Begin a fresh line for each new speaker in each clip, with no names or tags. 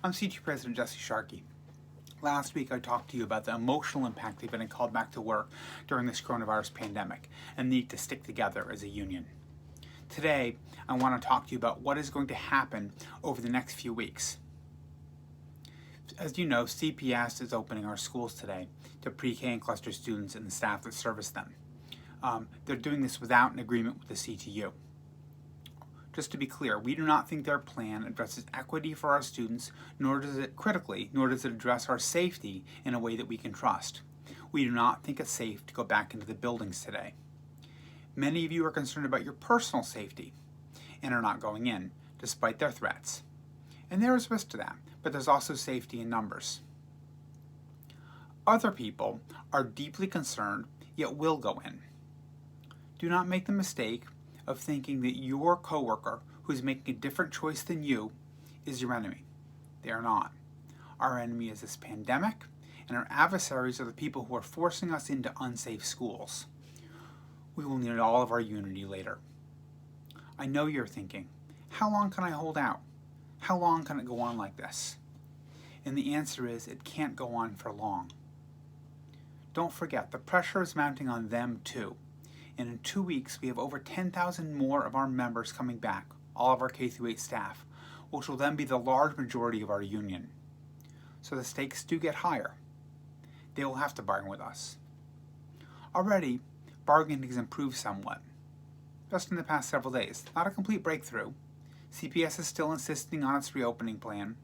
I'm CT President Jesse Sharkey. Last week I talked to you about the emotional impact of getting called back to work during this coronavirus pandemic and the need to stick together as a union. Today I want to talk to you about what is going to happen over the next few weeks. As you know, CPS is opening our schools today to pre-K and cluster students and the staff that service them. They're doing this without an agreement with the CTU. Just to be clear, we do not think their plan addresses equity for our students, nor does it address our safety in a way that we can trust. We do not think it's safe to go back into the buildings today. Many of you are concerned about your personal safety and are not going in, despite their threats. And there is risk to that, but there's also safety in numbers. Other people are deeply concerned, yet will go in. Do not make the mistake of thinking that your coworker who is making a different choice than you is your enemy. They are not. Our enemy is this pandemic, and our adversaries are the people who are forcing us into unsafe schools. We will need all of our unity later. I know you're thinking, how long can I hold out? How long can it go on like this? And the answer is, it can't go on for long. Don't forget, the pressure is mounting on them too. And in 2 weeks, we have over 10,000 more of our members coming back, all of our K-8 staff, which will then be the large majority of our union. So the stakes do get higher. They will have to bargain with us. Already, bargaining has improved somewhat, just in the past several days. Not a complete breakthrough. CPS is still insisting on its reopening plan,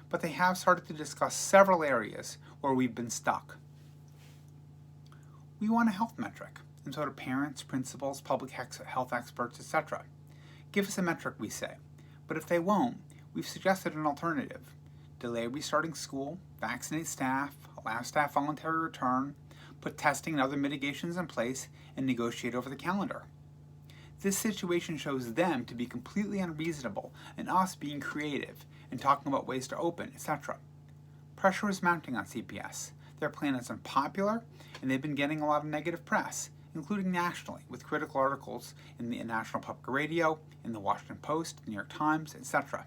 but they have started to discuss several areas where we've been stuck. We want a health metric, and so do parents, principals, public health experts, etc. Give us a metric, we say. But if they won't, we've suggested an alternative. Delay restarting school, vaccinate staff, allow staff voluntary return, put testing and other mitigations in place, and negotiate over the calendar. This situation shows them to be completely unreasonable and us being creative and talking about ways to open, etc. Pressure is mounting on CPS. Their plan is unpopular, and they've been getting a lot of negative press, including nationally, with critical articles in the National Public Radio, in the Washington Post, the New York Times, etc.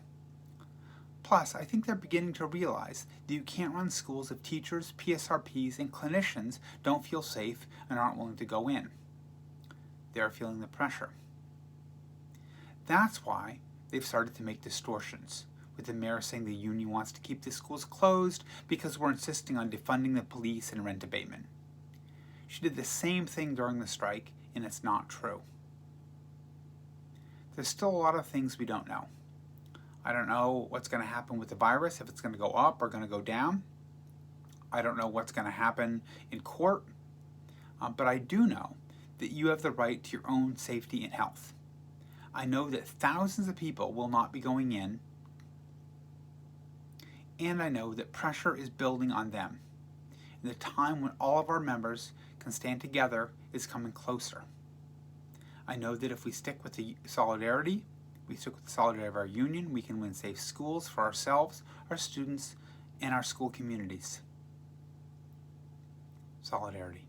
Plus, I think they're beginning to realize that you can't run schools if teachers, PSRPs, and clinicians don't feel safe and aren't willing to go in. They're feeling the pressure. That's why they've started to make distortions, with the mayor saying the union wants to keep the schools closed because we're insisting on defunding the police and rent abatement. She did the same thing during the strike, and it's not true. There's still a lot of things we don't know. I don't know what's going to happen with the virus, if it's going to go up or going to go down. I don't know what's going to happen in court, but I do know that you have the right to your own safety and health. I know that thousands of people will not be going in, and I know that pressure is building on them. And the time when all of our members can stand together is coming closer. I know that if we stick with the solidarity, of our union, we can win safe schools for ourselves, our students, and our school communities. Solidarity.